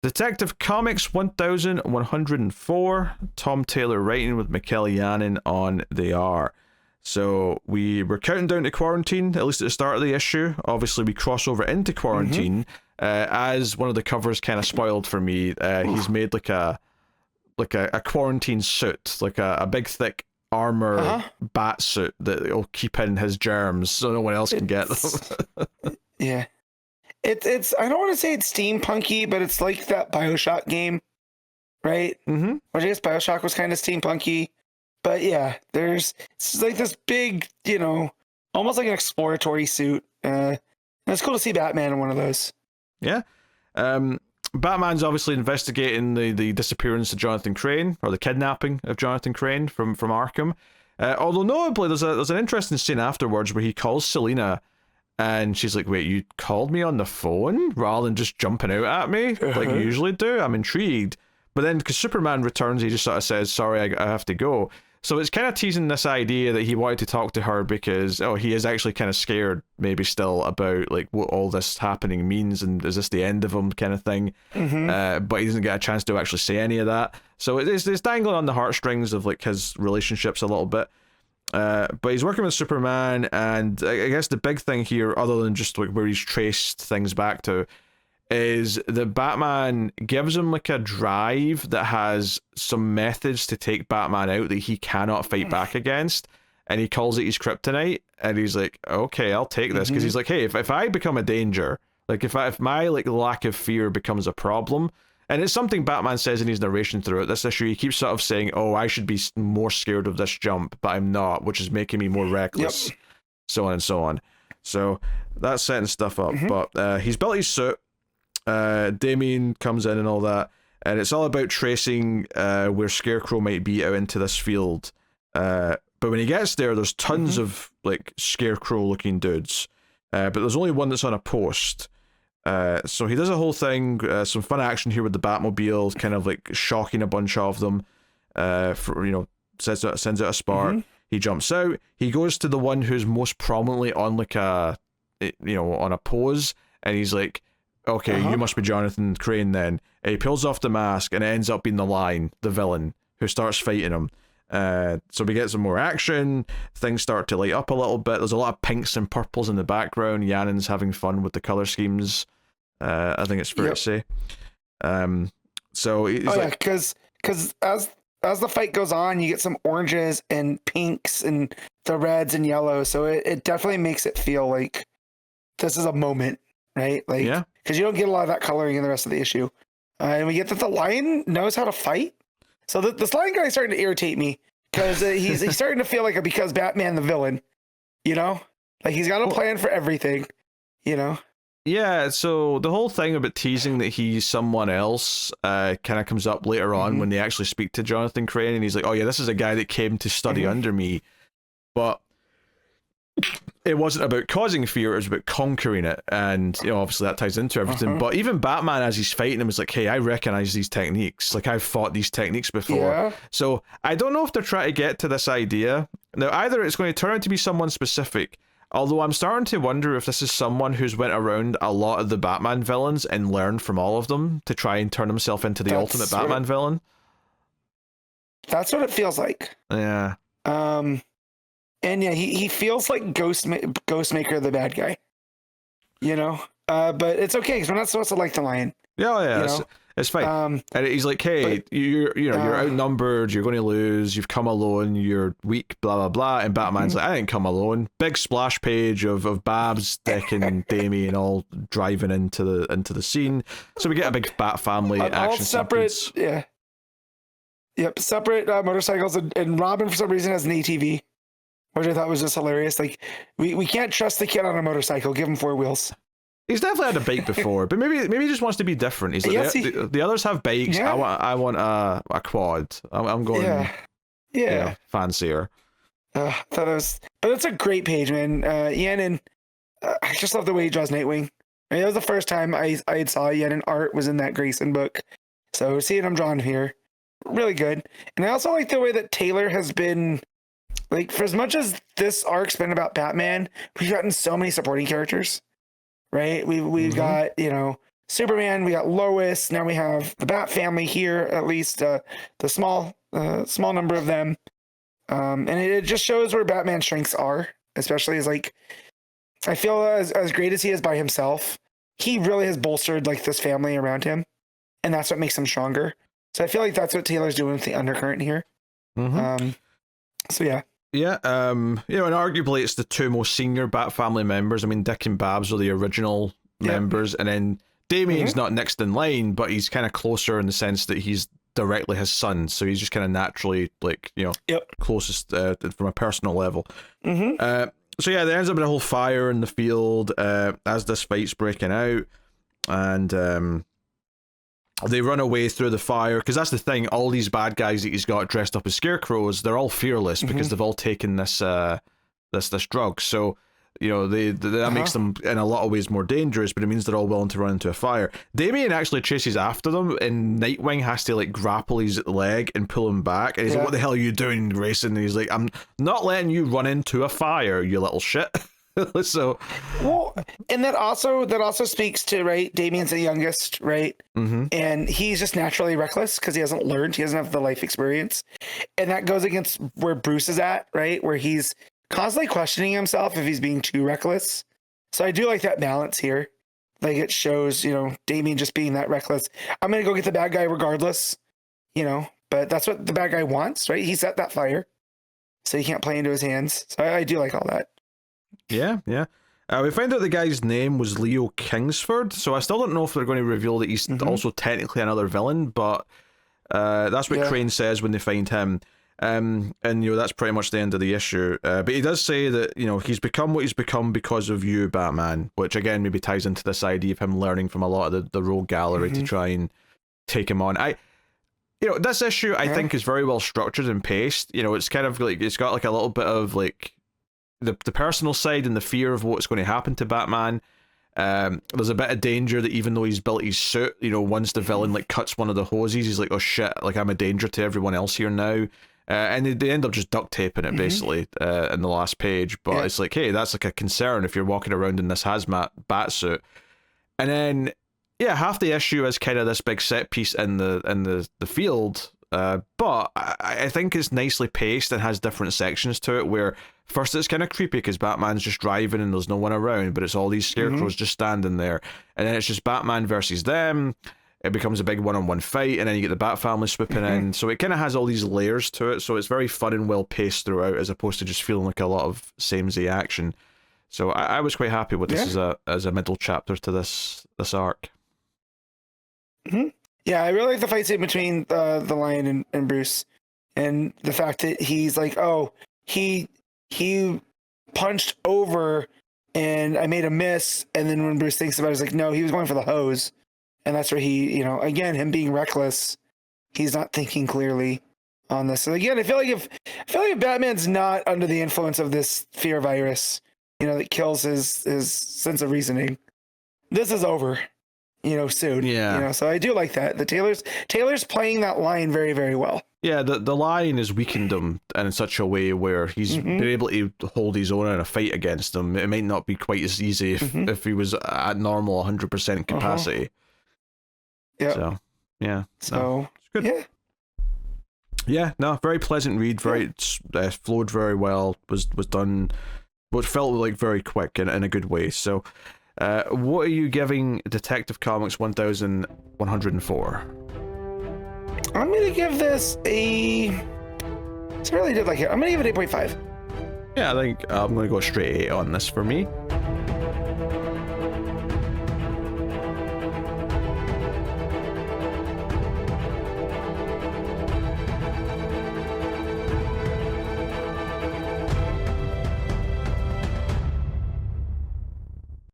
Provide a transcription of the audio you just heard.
Detective Comics 1104, Tom Taylor writing with MIKEL JANÍN on the art. So we were counting down to quarantine, at least at the start of the issue. Obviously, we cross over into quarantine. As one of the covers kind of spoiled for me, he's made like a quarantine suit, like a big thick armor bat suit that will keep in his germs so no one else can get them. Yeah. It's I don't want to say it's steampunky, but it's like that BioShock game, right? Mm-hmm. Which I guess BioShock was kind of steampunky. But yeah, it's like this big, almost like an exploratory suit. And it's cool to see Batman in one of those. Yeah. Batman's obviously investigating the disappearance of Jonathan Crane, or the kidnapping of Jonathan Crane from Arkham. Although notably, there's an interesting scene afterwards where he calls Selina, and she's like, "Wait, you called me on the phone rather than just jumping out at me like you usually do? I'm intrigued." But then, because Superman returns, he just sort of says, "Sorry, I have to go." So it's kind of teasing this idea that he wanted to talk to her because, he is actually kind of scared, maybe still, about like what all this happening means, and is this the end of him kind of thing. But he doesn't get a chance to actually say any of that. So it's dangling on the heartstrings of like his relationships a little bit. But he's working with Superman, and I guess the big thing here, other than just like where he's traced things back to, is that Batman gives him like a drive that has some methods to take Batman out that he cannot fight back against, and he calls it his kryptonite, and he's like, okay, I'll take this, because he's like, hey, if I become a danger, like if my like lack of fear becomes a problem, and it's something Batman says in his narration throughout this issue, he keeps sort of saying, oh, I should be more scared of this jump, but I'm not, which is making me more reckless, so on and so on. So that's setting stuff up, but he's built his suit. Damien comes in and all that, and it's all about tracing where Scarecrow might be out into this field. But when he gets there, there's tons of like Scarecrow looking dudes, but there's only one that's on a post. So he does a whole thing, some fun action here with the Batmobile, kind of like shocking a bunch of them. Sends out a spark. He jumps out. He goes to the one who's most prominently on like on a pose, and he's like, okay, you must be Jonathan Crane then. And he pulls off the mask, and it ends up being the Lion, the villain, who starts fighting him. So we get some more action. Things start to light up a little bit. There's a lot of pinks and purples in the background. Yanin's having fun with the color schemes. I think it's fair to say. So he's because as the fight goes on, you get some oranges and pinks and the reds and yellows. So it definitely makes it feel like this is a moment. Right? Like, because you don't get a lot of that coloring in the rest of the issue. And we get that the Lion knows how to fight. So this Lion guy is starting to irritate me because he's starting to feel like because Batman the villain, like he's got a plan for everything, Yeah, so the whole thing about teasing that he's someone else kind of comes up later on when they actually speak to Jonathan Crane, and he's like, oh yeah, this is a guy that came to study under me. But it wasn't about causing fear, it was about conquering it, and obviously that ties into everything. But even Batman, as he's fighting him, is like, hey, I recognize these techniques, like I've fought these techniques before. So I don't know if they're trying to get to this idea now. Either it's going to turn out to be someone specific, although I'm starting to wonder if this is someone who's went around a lot of the Batman villains and learned from all of them to try and turn himself into the ultimate Batman villain. That's what it feels like. Yeah. And yeah, he feels like Ghostmaker, the bad guy, but it's okay because we're not supposed to like the Lion. It's fine. And he's like, hey, you're outnumbered, you're going to lose, you've come alone, you're weak, blah blah blah. And Batman's like, I didn't come alone. Big splash page of Babs, Dick, and Damien all driving into the scene. So we get a big Bat family action all separate sequence. Separate motorcycles, and Robin for some reason has an ATV, which I thought was just hilarious. Like, we can't trust the kid on a motorcycle. Give him 4 wheels. He's definitely had a bike before, but maybe he just wants to be different. He's like, the others have bikes. I want a quad. I'm going fancier. Thought it was, but it's a great page, man. Yanin, I just love the way he draws Nightwing. I mean, that was the first time I saw Yanin art was in that Grayson book. So seeing him drawn here, really good. And I also like the way that Taylor has been. Like, for as much as this arc's been about Batman, we've gotten so many supporting characters, right? We've got, Superman, we got Lois. Now we have the Bat family here, at least the small number of them. And it just shows where Batman's strengths are, especially as like, I feel as great as he is by himself, he really has bolstered like this family around him, and that's what makes him stronger. So I feel like that's what Taylor's doing with the undercurrent here. So yeah. Yeah, and arguably it's the two most senior Bat family members. I mean, Dick and Babs are the original members, and then Damien's not next in line, but he's kind of closer in the sense that he's directly his son, so he's just kind of naturally, like, closest from a personal level. So yeah, there ends up in a whole fire in the field as this fight's breaking out, and they run away through the fire, because that's the thing, all these bad guys that he's got dressed up as scarecrows, they're all fearless because they've all taken this drug. So, that makes them in a lot of ways more dangerous, but it means they're all willing to run into a fire. Damien actually chases after them, and Nightwing has to like grapple his leg and pull him back, and he's like, "What the hell are you doing, Grayson?" And he's like, "I'm not letting you run into a fire, you little shit." So, well, and that also speaks to, right, Damien's the youngest, right, and he's just naturally reckless because he hasn't learned, he doesn't have the life experience, and that goes against where Bruce is at, right, where he's constantly questioning himself if he's being too reckless. So I do like that balance here. Like, it shows, Damien just being that reckless. I'm gonna go get the bad guy regardless, but that's what the bad guy wants, right? He set that fire, so he can't play into his hands. So I do like all that. Yeah. We found out the guy's name was Leo Kingsford, so I still don't know if they're going to reveal that he's also technically another villain, but that's what Crane says when they find him. And that's pretty much the end of the issue. But he does say that, he's become what he's become because of you, Batman, which again maybe ties into this idea of him learning from a lot of the rogue gallery to try and take him on. This issue I think is very well structured and paced. It's kind of like, it's got like a little bit of like the personal side and the fear of what's going to happen to Batman. There's a bit of danger that even though he's built his suit, once the villain like cuts one of the hoses, he's like, oh shit, like I'm a danger to everyone else here now. And they end up just duct taping it basically in the last page. But it's like, hey, that's like a concern if you're walking around in this hazmat bat suit. And then half the issue is kind of this big set piece in the field. But I think it's nicely paced and has different sections to it, where first it's kind of creepy because Batman's just driving and there's no one around, but it's all these scarecrows just standing there, and then it's just Batman versus them. It becomes a big one-on-one fight, and then you get the Bat family swooping in, so it kind of has all these layers to it, so it's very fun and well paced throughout, as opposed to just feeling like a lot of samey action. So I was quite happy with this as a middle chapter to this arc. Yeah, I really like the fight scene between the Lion and Bruce, and the fact that he's like, oh, he punched over and I made a miss, and then when Bruce thinks about it, he's like, no, he was going for the hose, and that's where he, again, him being reckless, he's not thinking clearly on this. And again, I feel like if Batman's not under the influence of this fear virus, that kills his sense of reasoning, this is over. Soon. Yeah. So I do like that. The Taylor's playing that line very, very well. Yeah, the line has weakened him in such a way where he's been able to hold his own in a fight against them. It might not be quite as easy if he was at normal 100% capacity. Yeah. So, yeah. So, it's good. Yeah. Yeah, no, very pleasant read. Very flowed very well. Was done what felt like very quick in a good way. So, what are you giving Detective Comics 1104? I'm gonna give this a. I really did like it. I'm gonna give it 8.5. Yeah, I think I'm gonna go straight 8 on this for me.